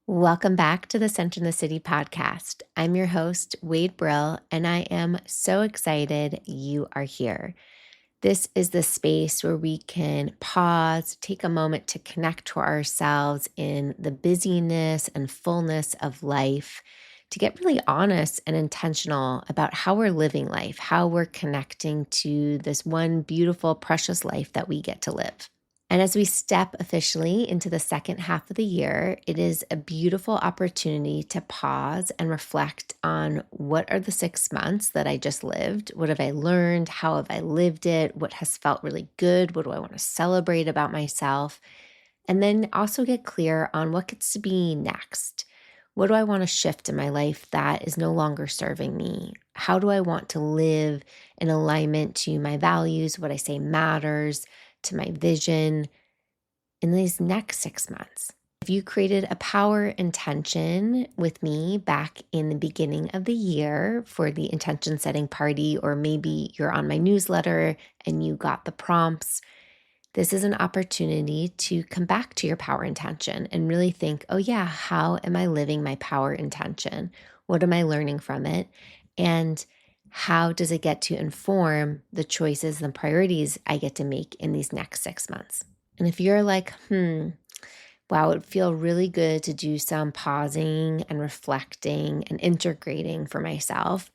Welcome back to the Center in the City podcast. I'm your host, Wade Brill, and I am so excited you are here. This is the space where we can pause, take a moment to connect to ourselves in the busyness and fullness of life, to get really honest and intentional about how we're living life, how we're connecting to this one beautiful, precious life that we get to live. And as we step officially into the second half of the year, it is a beautiful opportunity to pause and reflect on what are the 6 months that I just lived? What have I learned? How have I lived it? What has felt really good? What do I want to celebrate about myself? And then also get clear on what gets to be next. What do I want to shift in my life that is no longer serving me? How do I want to live in alignment to my values, what I say matters, to my vision in these next 6 months? If you created a power intention with me back in the beginning of the year for the intention setting party, or maybe you're on my newsletter and you got the prompts, this is an opportunity to come back to your power intention and really think, oh yeah, how am I living my power intention? What am I learning from it? And how does it get to inform the choices and priorities I get to make in these next 6 months? And if you're like, wow, it would feel really good to do some pausing and reflecting and integrating for myself,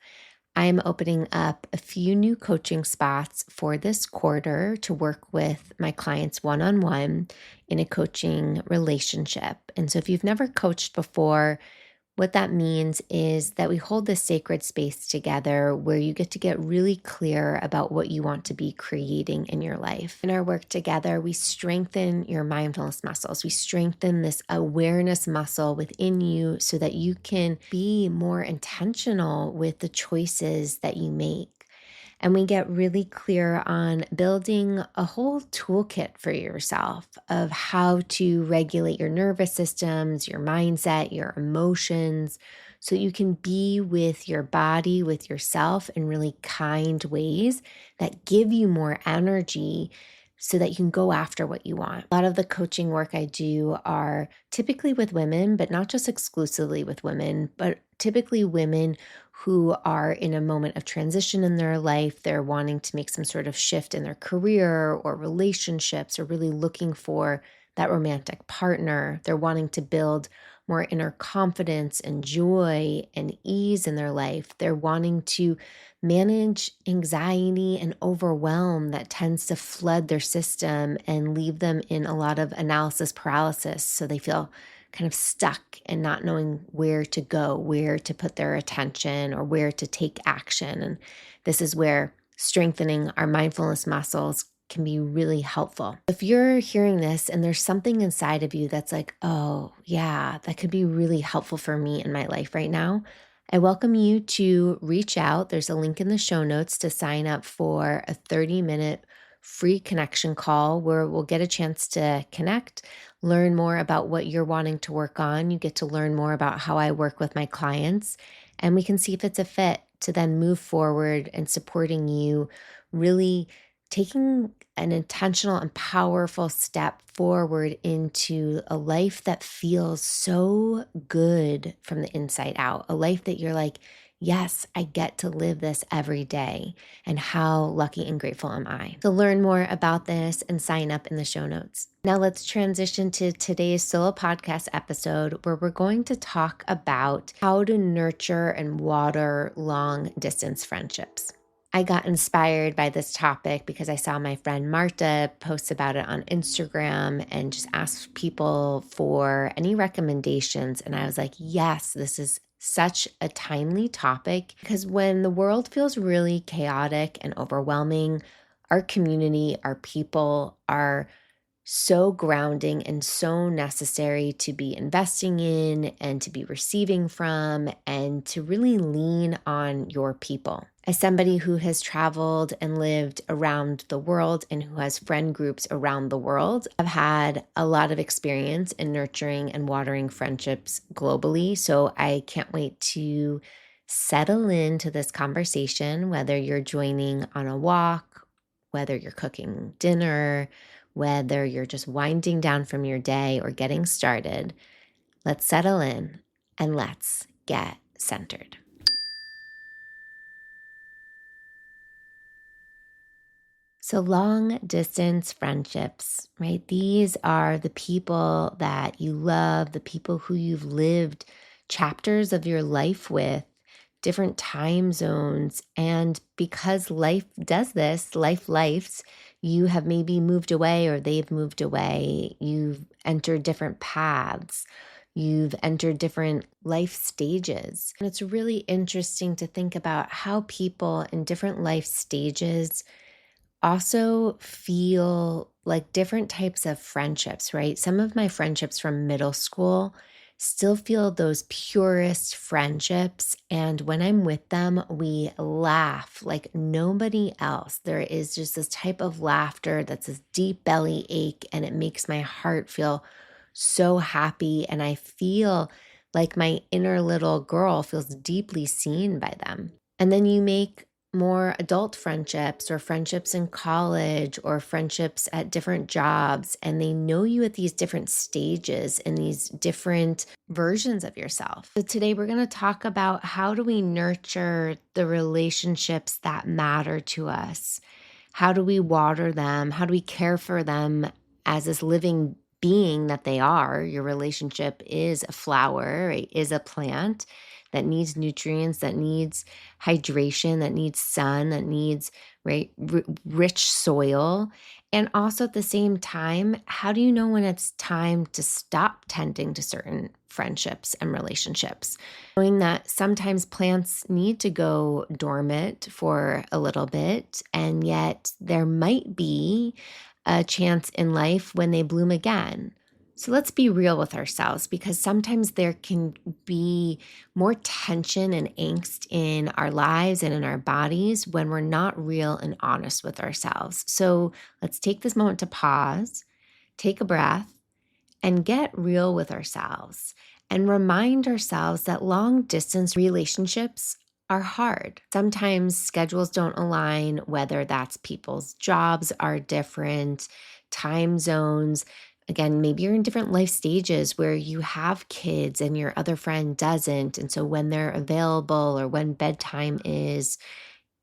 I'm opening up a few new coaching spots for this quarter to work with my clients one-on-one in a coaching relationship. And so if you've never coached before, what that means is that we hold this sacred space together where you get to get really clear about what you want to be creating in your life. In our work together, we strengthen your mindfulness muscles. We strengthen this awareness muscle within you so that you can be more intentional with the choices that you make. And we get really clear on building a whole toolkit for yourself of how to regulate your nervous systems, your mindset, your emotions, so you can be with your body, with yourself in really kind ways that give you more energy so that you can go after what you want. A lot of the coaching work I do are typically with women, but not just exclusively with women, but typically women who are in a moment of transition in their life. They're wanting to make some sort of shift in their career or relationships, or really looking for that romantic partner. They're wanting to build more inner confidence and joy and ease in their life. They're wanting to manage anxiety and overwhelm that tends to flood their system and leave them in a lot of analysis paralysis. So they feel kind of stuck and not knowing where to go, where to put their attention, or where to take action. And this is where strengthening our mindfulness muscles can be really helpful. If you're hearing this and there's something inside of you that's like, oh yeah, that could be really helpful for me in my life right now, I welcome you to reach out. There's a link in the show notes to sign up for a 30-minute free connection call where we'll get a chance to connect, learn more about what you're wanting to work on. You get to learn more about how I work with my clients, and we can see if it's a fit to then move forward and supporting you, really taking an intentional and powerful step forward into a life that feels so good from the inside out, a life that you're like, yes, I get to live this every day. And how lucky and grateful am I? To learn more about this and sign up in the show notes. Now let's transition to today's solo podcast episode, where we're going to talk about how to nurture and water long distance friendships. I got inspired by this topic because I saw my friend Marta post about it on Instagram and just asked people for any recommendations. And I was like, yes, this is such a timely topic, because when the world feels really chaotic and overwhelming, our community, our people are so grounding and so necessary to be investing in and to be receiving from, and to really lean on your people. As somebody who has traveled and lived around the world and who has friend groups around the world, I've had a lot of experience in nurturing and watering friendships globally. So I can't wait to settle into this conversation, whether you're joining on a walk, whether you're cooking dinner, whether you're just winding down from your day or getting started. Let's settle in and let's get centered. So, long distance friendships, right? These are the people that you love, the people who you've lived chapters of your life with, different time zones. And because life does this, life, you have maybe moved away or they've moved away. You've entered different paths. You've entered different life stages. And it's really interesting to think about how people in different life stages also feel like different types of friendships, right? Some of my friendships from middle school still feel those purest friendships. And when I'm with them, we laugh like nobody else. There is just this type of laughter that's this deep belly ache, and it makes my heart feel so happy. And I feel like my inner little girl feels deeply seen by them. And then you make more adult friendships or friendships in college or friendships at different jobs, and they know you at these different stages and these different versions of yourself. So today we're going to talk about how do we nurture the relationships that matter to us? How do we water them? How do we care for them as this living being that they are? Your relationship is a flower, right? Is a plant that needs nutrients, that needs hydration, that needs sun, that needs rich soil. And also at the same time, how do you know when it's time to stop tending to certain friendships and relationships? Knowing that sometimes plants need to go dormant for a little bit, and yet there might be a chance in life when they bloom again. So let's be real with ourselves, because sometimes there can be more tension and angst in our lives and in our bodies when we're not real and honest with ourselves. So let's take this moment to pause, take a breath, and get real with ourselves and remind ourselves that long distance relationships are hard. Sometimes schedules don't align, whether that's people's jobs are different, time zones. Again, maybe you're in different life stages where you have kids and your other friend doesn't. And so when they're available or when bedtime is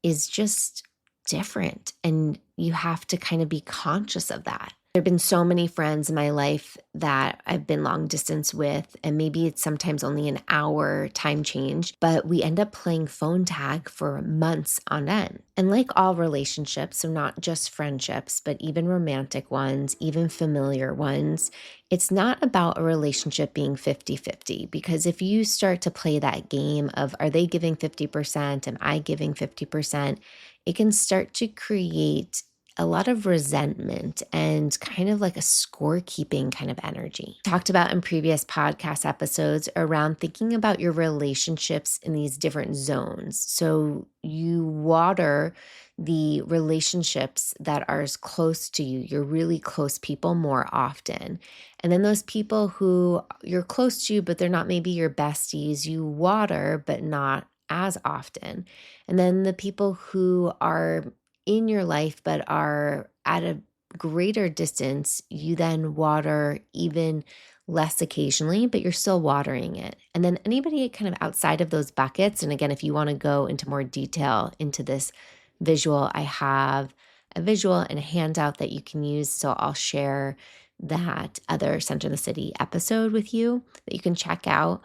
just different. And you have to kind of be conscious of that. There have been so many friends in my life that I've been long distance with, and maybe it's sometimes only an hour time change, but we end up playing phone tag for months on end. And like all relationships, so not just friendships, but even romantic ones, even familiar ones, it's not about a relationship being 50-50, because if you start to play that game of, are they giving 50%? Am I giving 50%? It can start to create a lot of resentment and kind of like a scorekeeping kind of energy. Talked about in previous podcast episodes around thinking about your relationships in these different zones. So you water the relationships that are as close to you, your really close people, more often. And then those people who you're close to, but they're not maybe your besties, you water, but not as often. And then the people who are in your life but are at a greater distance, you then water even less occasionally, but you're still watering it. And then anybody kind of outside of those buckets, and again, if you want to go into more detail into this visual, I have a visual and a handout that you can use. So I'll share that other Center in the City episode with you that you can check out.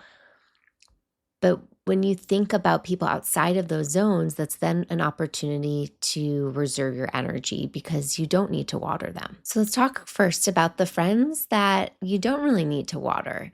But when you think about people outside of those zones, that's then an opportunity to reserve your energy because you don't need to water them. So let's talk first about the friends that you don't really need to water.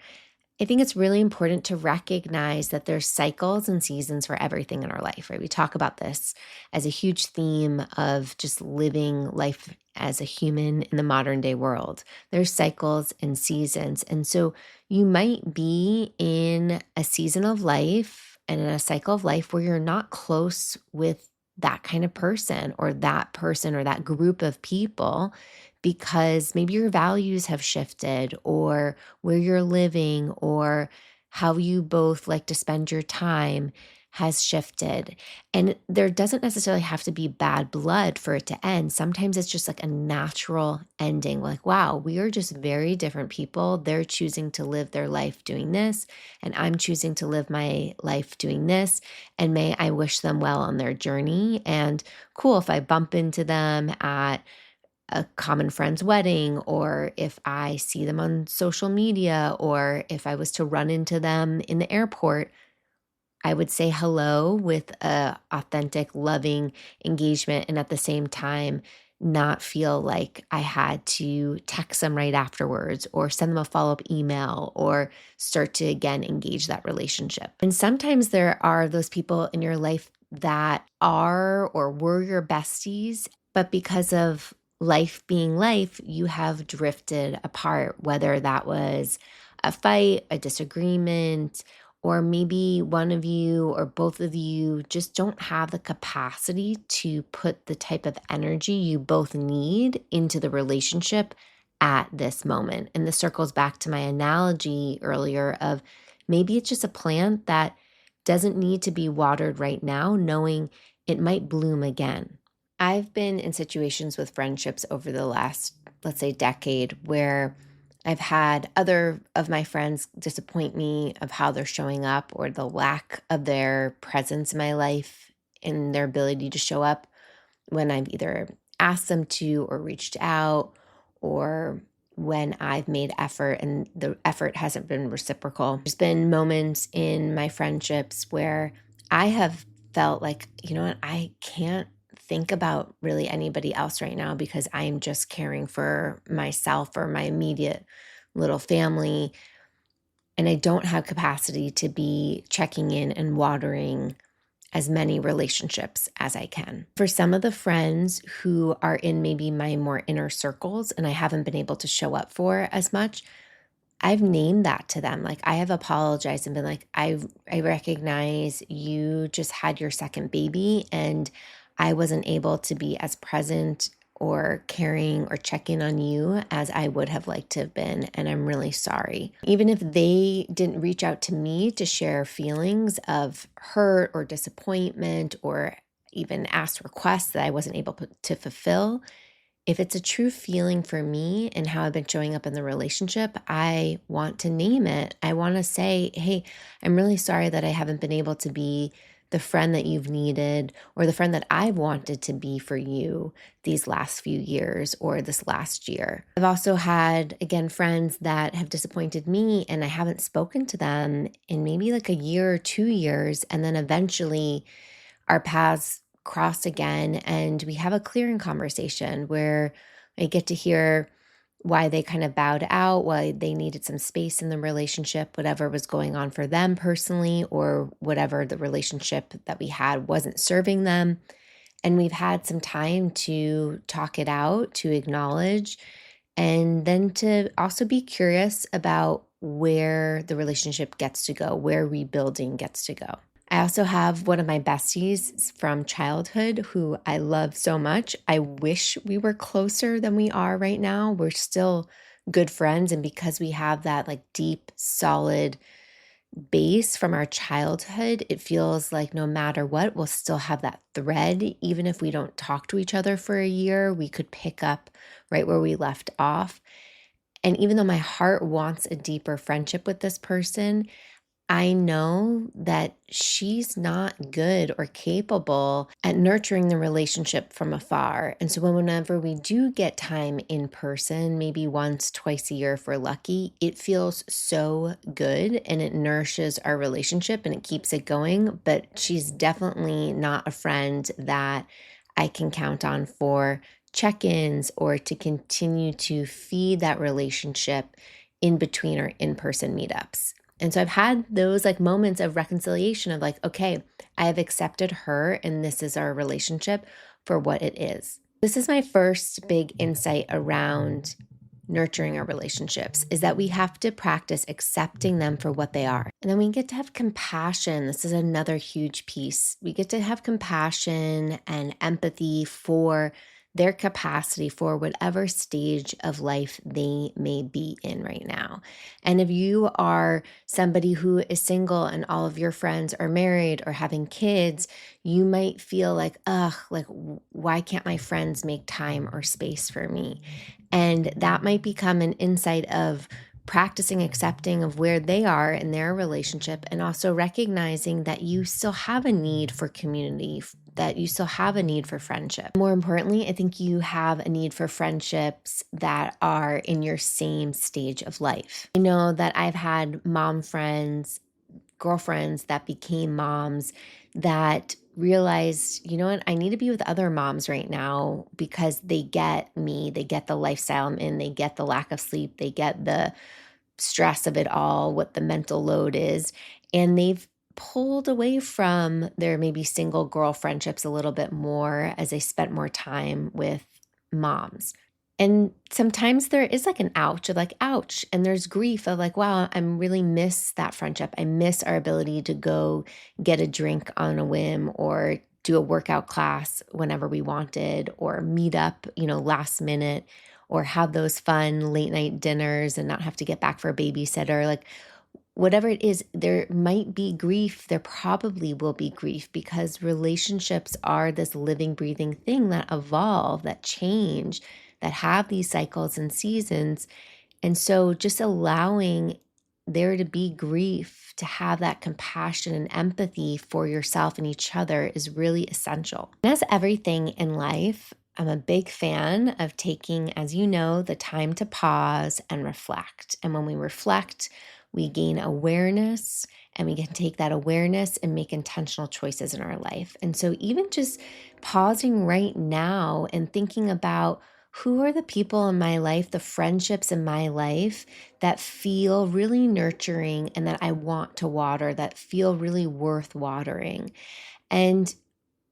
I think it's really important to recognize that there's cycles and seasons for everything in our life, right? We talk about this as a huge theme of just living life as a human in the modern day world. There's cycles and seasons. And so you might be in a season of life and in a cycle of life where you're not close with that kind of person or that group of people, because maybe your values have shifted, or where you're living, or how you both like to spend your time has shifted. And there doesn't necessarily have to be bad blood for it to end. Sometimes it's just like a natural ending. Like, wow, we are just very different people. They're choosing to live their life doing this, and I'm choosing to live my life doing this. And may I wish them well on their journey. And cool, if I bump into them at a common friend's wedding, or if I see them on social media, or if I was to run into them in the airport, I would say hello with a authentic, loving engagement, and at the same time, not feel like I had to text them right afterwards or send them a follow-up email or start to again engage that relationship. And sometimes there are those people in your life that are or were your besties, but because of life being life, you have drifted apart, whether that was a fight, a disagreement, or maybe one of you or both of you just don't have the capacity to put the type of energy you both need into the relationship at this moment. And this circles back to my analogy earlier of maybe it's just a plant that doesn't need to be watered right now, knowing it might bloom again. I've been in situations with friendships over the last, let's say, decade where I've had other of my friends disappoint me of how they're showing up or the lack of their presence in my life and their ability to show up when I've either asked them to or reached out, or when I've made effort and the effort hasn't been reciprocal. There's been moments in my friendships where I have felt like, you know what, I can't think about really anybody else right now because I am just caring for myself or my immediate little family. And I don't have capacity to be checking in and watering as many relationships as I can. For some of the friends who are in maybe my more inner circles and I haven't been able to show up for as much, I've named that to them. Like I have apologized and been like, I recognize you just had your second baby and I wasn't able to be as present or caring or check in on you as I would have liked to have been. And I'm really sorry. Even if they didn't reach out to me to share feelings of hurt or disappointment or even ask requests that I wasn't able to fulfill, if it's a true feeling for me and how I've been showing up in the relationship, I want to name it. I want to say, hey, I'm really sorry that I haven't been able to be the friend that you've needed or the friend that I've wanted to be for you these last few years or this last year. I've also had, again, friends that have disappointed me and I haven't spoken to them in maybe like a year or 2 years. And then eventually our paths cross again and we have a clearing conversation where I get to hear why they kind of bowed out, why they needed some space in the relationship, whatever was going on for them personally, or whatever the relationship that we had wasn't serving them. And we've had some time to talk it out, to acknowledge, and then to also be curious about where the relationship gets to go, where rebuilding gets to go. I also have one of my besties from childhood who I love so much. I wish we were closer than we are right now. We're still good friends. And because we have that like deep, solid base from our childhood, it feels like no matter what, we'll still have that thread. Even if we don't talk to each other for a year, we could pick up right where we left off. And even though my heart wants a deeper friendship with this person, I know that she's not good or capable at nurturing the relationship from afar. And so whenever we do get time in person, maybe once, twice a year if we're lucky, it feels so good and it nourishes our relationship and it keeps it going. But she's definitely not a friend that I can count on for check-ins or to continue to feed that relationship in between our in-person meetups. And so I've had those like moments of reconciliation of like, okay, I have accepted her and this is our relationship for what it is. This is my first big insight around nurturing our relationships is that we have to practice accepting them for what they are. And then we get to have compassion. This is another huge piece. We get to have compassion and empathy for their capacity for whatever stage of life they may be in right now. And if you are somebody who is single and all of your friends are married or having kids, you might feel like, ugh, like, why can't my friends make time or space for me? And that might become an insight of practicing accepting of where they are in their relationship, and also recognizing that you still have a need for community, that you still have a need for friendship. More importantly, I think you have a need for friendships that are in your same stage of life. I know that I've had mom friends, girlfriends that became moms that realized, you know what, I need to be with other moms right now because they get me, they get the lifestyle I'm in, they get the lack of sleep, they get the stress of it all, what the mental load is. And they've pulled away from their maybe single girl friendships a little bit more as they spent more time with moms. And sometimes there is like an ouch of like, ouch. And there's grief of like, wow, I really miss that friendship. I miss our ability to go get a drink on a whim or do a workout class whenever we wanted or meet up, last minute or have those fun late night dinners and not have to get back for a babysitter. Like, whatever it is, there might be grief. There probably will be grief because relationships are this living, breathing thing that evolve, that change, that have these cycles and seasons. And so just allowing there to be grief, to have that compassion and empathy for yourself and each other is really essential. And as everything in life, I'm a big fan of taking, as you know, the time to pause and reflect. And when we reflect, we gain awareness, and we can take that awareness and make intentional choices in our life. And so even just pausing right now and thinking about who are the people in my life, the friendships in my life that feel really nurturing and that I want to water, that feel really worth watering. And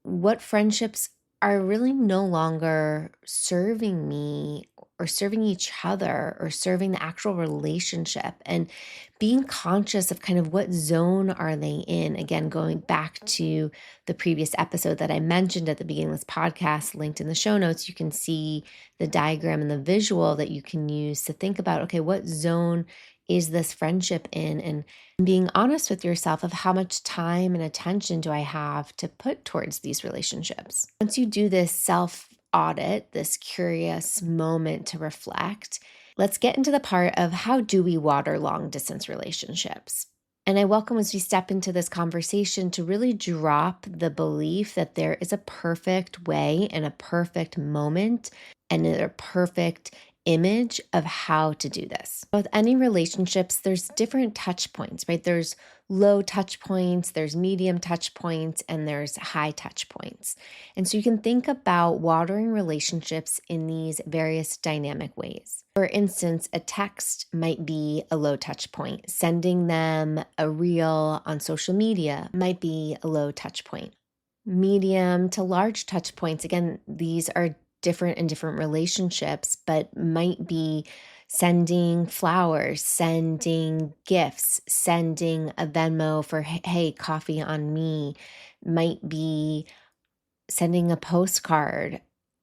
what friendships are really no longer serving me or serving each other or serving the actual relationship, and being conscious of kind of what zone are they in. Again, going back to the previous episode that I mentioned at the beginning of this podcast, linked in the show notes, you can see the diagram and the visual that you can use to think about, okay, what zone is this friendship in? And being honest with yourself of how much time and attention do I have to put towards these relationships. Once you do this self audit, this curious moment to reflect, let's get into the part of how do we water long distance relationships. And I welcome, as we step into this conversation, to really drop the belief that there is a perfect way and a perfect moment and a perfect image of how to do this. With any relationships, there's different touch points, right? There's low touch points, there's medium touch points, and there's high touch points. And so you can think about watering relationships in these various dynamic ways. For instance, a text might be a low touch point. Sending them a reel on social media might be a low touch point. Medium to large touch points, again, these are different in different relationships, but might be sending flowers, sending gifts, sending a Venmo for, hey, coffee on me, might be sending a postcard.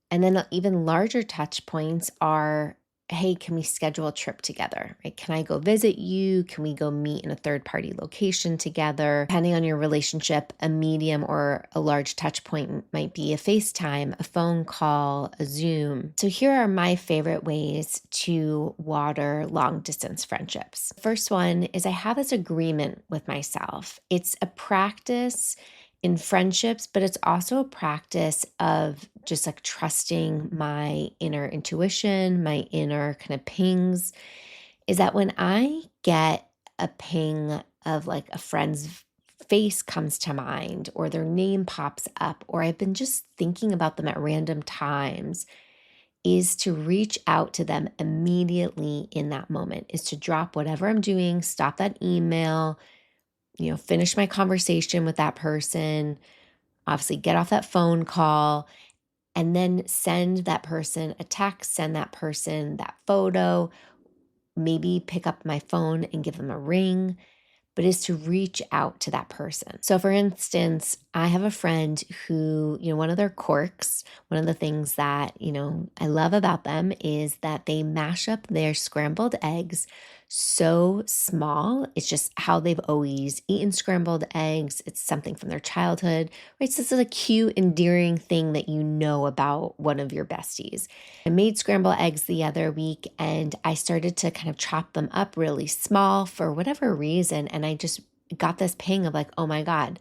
And then even larger touch points are, hey, can we schedule a trip together? Right? Can I go visit you? Can we go meet in a third party location together? Depending on your relationship, a medium or a large touch point might be a FaceTime, a phone call, a Zoom. So here are my favorite ways to water long distance friendships. First one is I have this agreement with myself. It's a practice in friendships, but it's also a practice of just like trusting my inner intuition, my inner kind of pings, is that when I get a ping of like a friend's face comes to mind or their name pops up, or I've been just thinking about them at random times, is to reach out to them immediately in that moment, is to drop whatever I'm doing, stop that email, finish my conversation with that person, obviously get off that phone call, and then send that person a text, send that person that photo, maybe pick up my phone and give them a ring, but is to reach out to that person. So for instance, I have a friend who, one of their quirks, one of the things that, I love about them is that they mash up their scrambled eggs so small. It's just how they've always eaten scrambled eggs. It's something from their childhood, right? So this is a cute, endearing thing that you know about one of your besties. I made scrambled eggs the other week and I started to kind of chop them up really small for whatever reason. And I just got this ping of like, oh my God,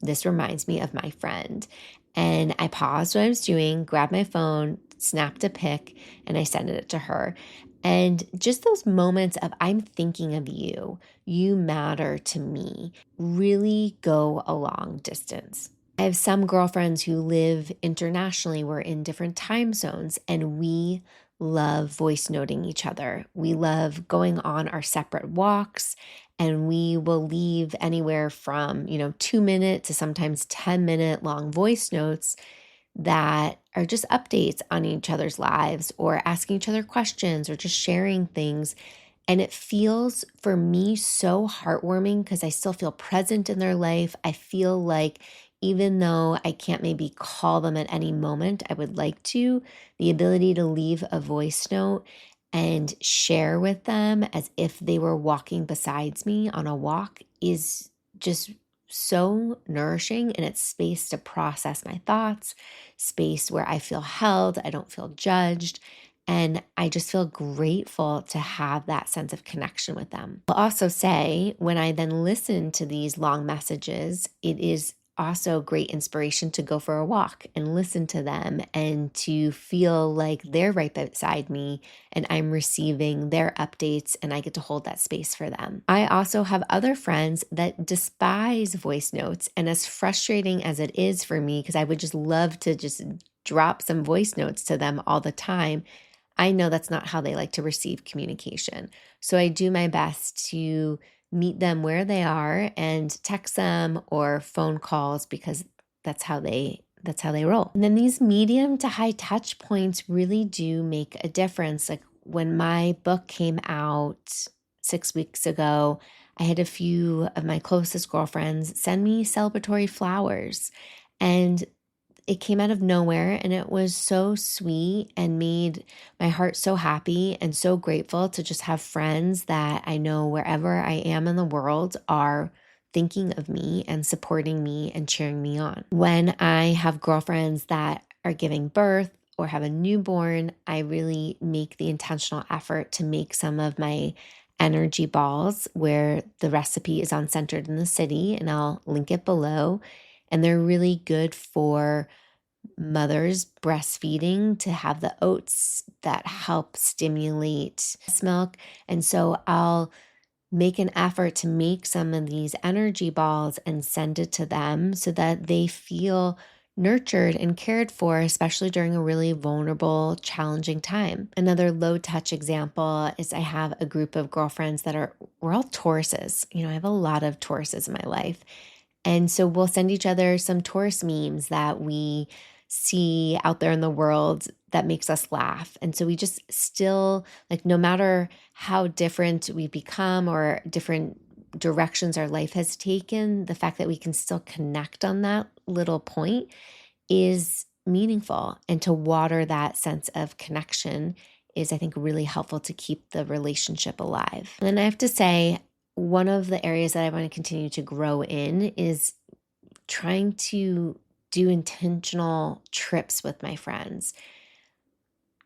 this reminds me of my friend. And I paused what I was doing, grabbed my phone, snapped a pic, and I sent it to her. And just those moments of I'm thinking of you, you matter to me, really go a long distance. I have some girlfriends who live internationally. We're in different time zones and we love voice noting each other. We love going on our separate walks and we will leave anywhere from, 2 minute to sometimes 10-minute long voice notes that are just updates on each other's lives or asking each other questions or just sharing things. And it feels for me so heartwarming because I still feel present in their life. I feel like even though I can't maybe call them at any moment, I would like to, the ability to leave a voice note and share with them as if they were walking besides me on a walk is just so nourishing, and it's space to process my thoughts, space where I feel held, I don't feel judged, and I just feel grateful to have that sense of connection with them. I'll also say when I then listen to these long messages, it is also great inspiration to go for a walk and listen to them and to feel like they're right beside me and I'm receiving their updates and I get to hold that space for them. I also have other friends that despise voice notes, and as frustrating as it is for me, because I would just love to just drop some voice notes to them all the time, I know that's not how they like to receive communication. So I do my best to meet them where they are and text them or phone calls because that's how they roll. And then these medium to high touch points really do make a difference. Like when my book came out 6 weeks ago, I had a few of my closest girlfriends send me celebratory flowers. And it came out of nowhere and it was so sweet and made my heart so happy and so grateful to just have friends that I know wherever I am in the world are thinking of me and supporting me and cheering me on. When I have girlfriends that are giving birth or have a newborn, I really make the intentional effort to make some of my energy balls where the recipe is on Centered in the City, and I'll link it below. And they're really good for mothers breastfeeding to have the oats that help stimulate breast milk. And so I'll make an effort to make some of these energy balls and send it to them so that they feel nurtured and cared for, especially during a really vulnerable, challenging time. Another low touch example is I have a group of girlfriends we're all Tauruses. I have a lot of Tauruses in my life. And so we'll send each other some Taurus memes that we see out there in the world that makes us laugh. And so we just still, like, no matter how different we become or different directions our life has taken, the fact that we can still connect on that little point is meaningful. And to water that sense of connection is, I think, really helpful to keep the relationship alive. And then I have to say, one of the areas that I want to continue to grow in is trying to do intentional trips with my friends.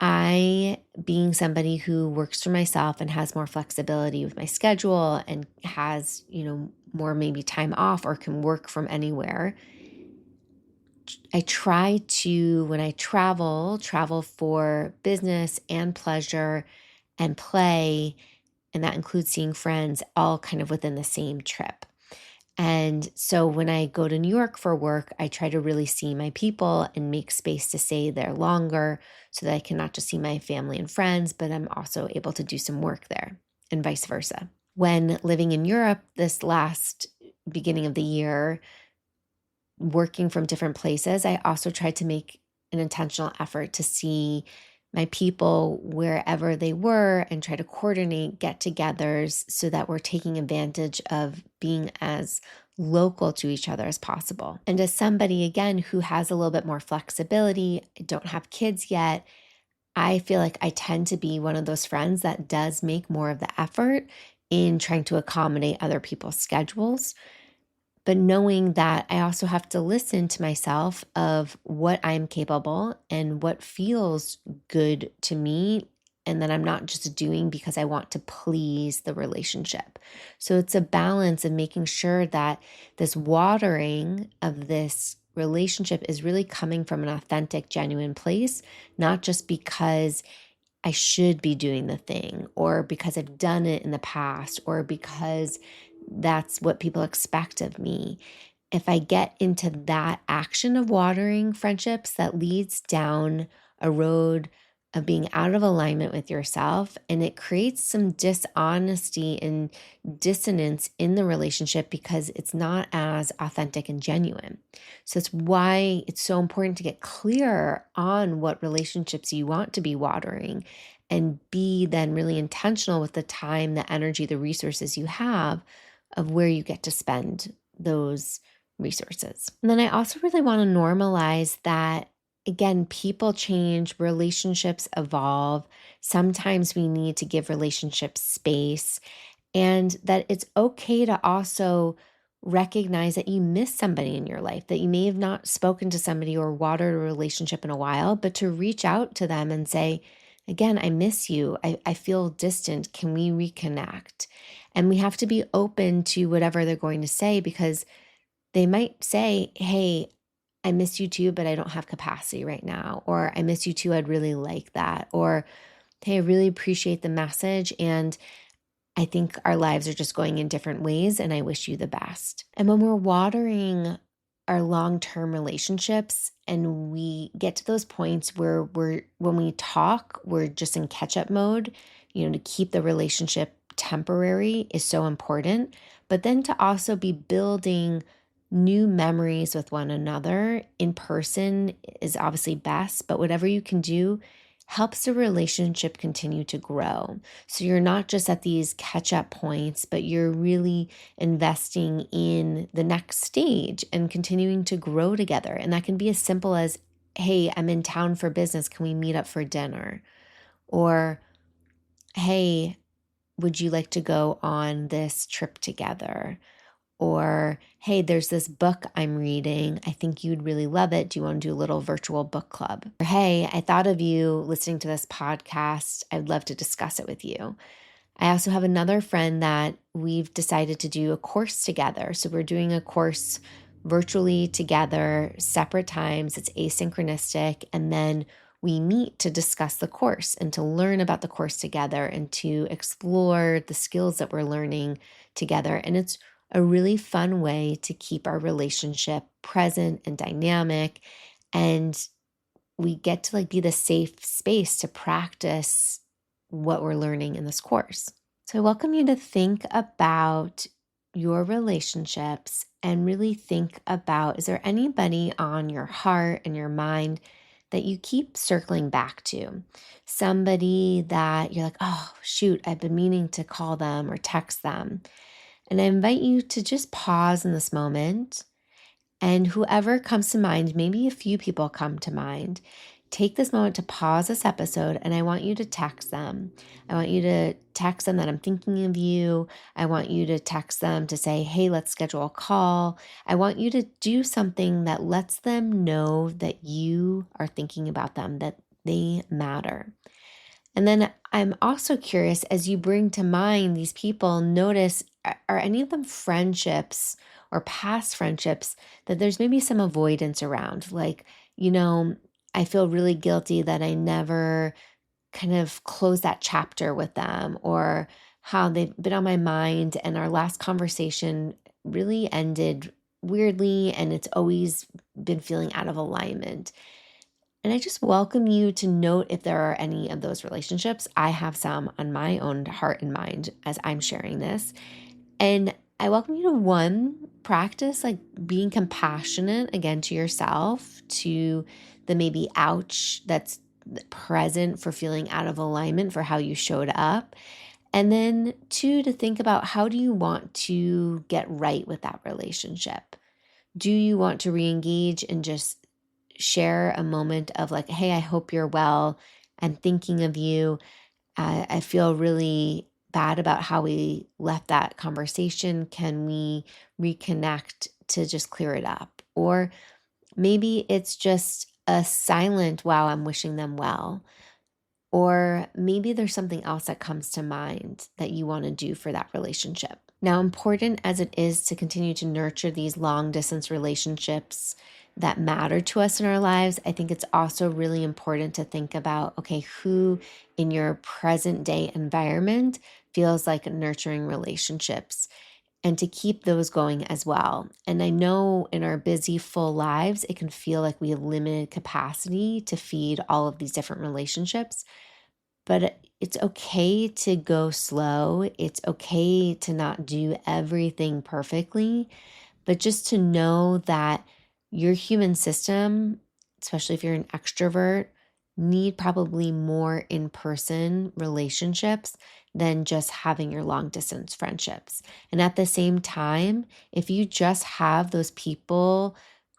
I, being somebody who works for myself and has more flexibility with my schedule and has, more maybe time off or can work from anywhere, I try to, when I travel for business and pleasure and play, and that includes seeing friends, all kind of within the same trip. And so when I go to New York for work, I try to really see my people and make space to stay there longer so that I can not just see my family and friends, but I'm also able to do some work there and vice versa. When living in Europe this last beginning of the year, working from different places, I also tried to make an intentional effort to see my people wherever they were and try to coordinate get-togethers so that we're taking advantage of being as local to each other as possible. And as somebody, again, who has a little bit more flexibility, I don't have kids yet, I feel like I tend to be one of those friends that does make more of the effort in trying to accommodate other people's schedules. But knowing that I also have to listen to myself of what I'm capable and what feels good to me, and that I'm not just doing because I want to please the relationship. So it's a balance of making sure that this watering of this relationship is really coming from an authentic, genuine place, not just because I should be doing the thing, or because I've done it in the past, or because that's what people expect of me. If I get into that action of watering friendships, that leads down a road of being out of alignment with yourself, and it creates some dishonesty and dissonance in the relationship because it's not as authentic and genuine. So it's why it's so important to get clear on what relationships you want to be watering, and be then really intentional with the time, the energy, the resources you have of where you get to spend those resources. And then I also really want to normalize that, again, people change, relationships evolve. Sometimes we need to give relationships space, and that it's okay to also recognize that you miss somebody in your life, that you may have not spoken to somebody or watered a relationship in a while, but to reach out to them and say, again, I miss you. I feel distant. Can we reconnect? And we have to be open to whatever they're going to say, because they might say, hey, I miss you too, but I don't have capacity right now. Or I miss you too, I'd really like that. Or, hey, I really appreciate the message, and I think our lives are just going in different ways, and I wish you the best. And when we're watering our long-term relationships and we get to those points where when we talk, we're just in catch-up mode, to keep the relationship temporary is so important. But then to also be building new memories with one another in person is obviously best, but whatever you can do helps the relationship continue to grow. So you're not just at these catch-up points, but you're really investing in the next stage and continuing to grow together. And that can be as simple as, hey, I'm in town for business. Can we meet up for dinner? Or, hey, would you like to go on this trip together? Or, hey, there's this book I'm reading. I think you'd really love it. Do you want to do a little virtual book club? Or, hey, I thought of you listening to this podcast. I'd love to discuss it with you. I also have another friend that we've decided to do a course together. So we're doing a course virtually together, separate times. It's asynchronistic. And then we meet to discuss the course and to learn about the course together and to explore the skills that we're learning together. And it's a really fun way to keep our relationship present and dynamic. And we get to be the safe space to practice what we're learning in this course. So I welcome you to think about your relationships and really think about, is there anybody on your heart and your mind that you keep circling back to? Somebody that you're like, oh, shoot, I've been meaning to call them or text them. And I invite you to just pause in this moment, and whoever comes to mind, maybe a few people come to mind, take this moment to pause this episode, and I want you to text them. I want you to text them that I'm thinking of you. I want you to text them to say, hey, let's schedule a call. I want you to do something that lets them know that you are thinking about them, that they matter. And then I'm also curious, as you bring to mind these people, notice, are any of them friendships or past friendships that there's maybe some avoidance around? Like, I feel really guilty that I never kind of closed that chapter with them, or how they've been on my mind and our last conversation really ended weirdly and it's always been feeling out of alignment. And I just welcome you to note if there are any of those relationships. I have some on my own heart and mind as I'm sharing this. And I welcome you to, one, practice being compassionate again to yourself, to the maybe ouch that's present for feeling out of alignment for how you showed up. And then 2, to think about how do you want to get right with that relationship? Do you want to re-engage and just share a moment of like, hey, I hope you're well. I'm thinking of you. I feel really bad about how we left that conversation. Can we reconnect to just clear it up? Or maybe it's just a silent, wow, I'm wishing them well. Or maybe there's something else that comes to mind that you want to do for that relationship. Now, important as it is to continue to nurture these long distance relationships that matter to us in our lives, I think it's also really important to think about, okay, who in your present day environment feels like nurturing relationships, and to keep those going as well. And I know in our busy, full lives, it can feel like we have limited capacity to feed all of these different relationships. But it's okay to go slow. It's okay to not do everything perfectly, but just to know that your human system, especially if you're an extrovert, need probably more in-person relationships than just having your long distance friendships. And at the same time, if you just have those people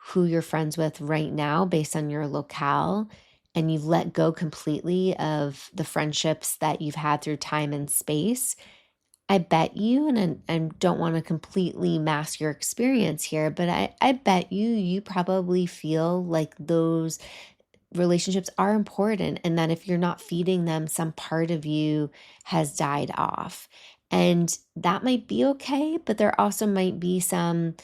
who you're friends with right now based on your locale, and you've let go completely of the friendships that you've had through time and space, I bet you, and I don't want to completely mask your experience here, but I bet you probably feel like those relationships are important, and that if you're not feeding them, some part of you has died off. And that might be okay, but there also might be some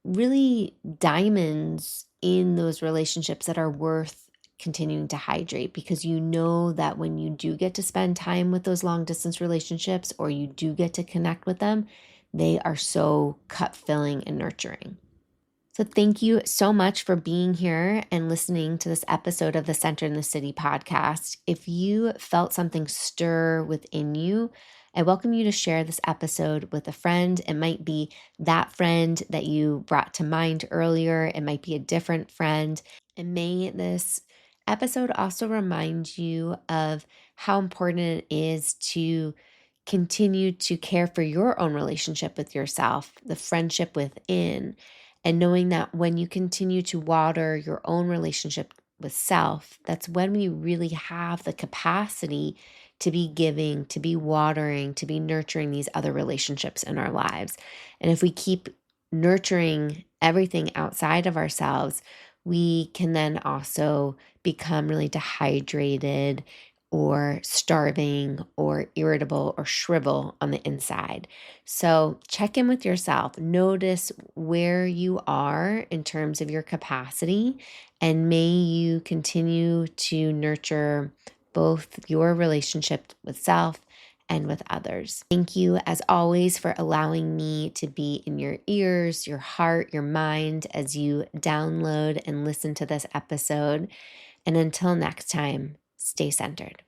really diamonds in those relationships that are worth continuing to hydrate, because you know that when you do get to spend time with those long distance relationships, or you do get to connect with them, they are so cup filling and nurturing. So thank you so much for being here and listening to this episode of the Center in the City podcast. If you felt something stir within you, I welcome you to share this episode with a friend. It might be that friend that you brought to mind earlier. It might be a different friend. And may this episode also remind you of how important it is to continue to care for your own relationship with yourself, the friendship within, and knowing that when you continue to water your own relationship with self, that's when we really have the capacity to be giving, to be watering, to be nurturing these other relationships in our lives. And if we keep nurturing everything outside of ourselves, we can then also become really dehydrated or starving or irritable or shrivel on the inside. So check in with yourself. Notice where you are in terms of your capacity, and may you continue to nurture both your relationship with self and with others. Thank you, as always, for allowing me to be in your ears, your heart, your mind as you download and listen to this episode. And until next time, stay centered.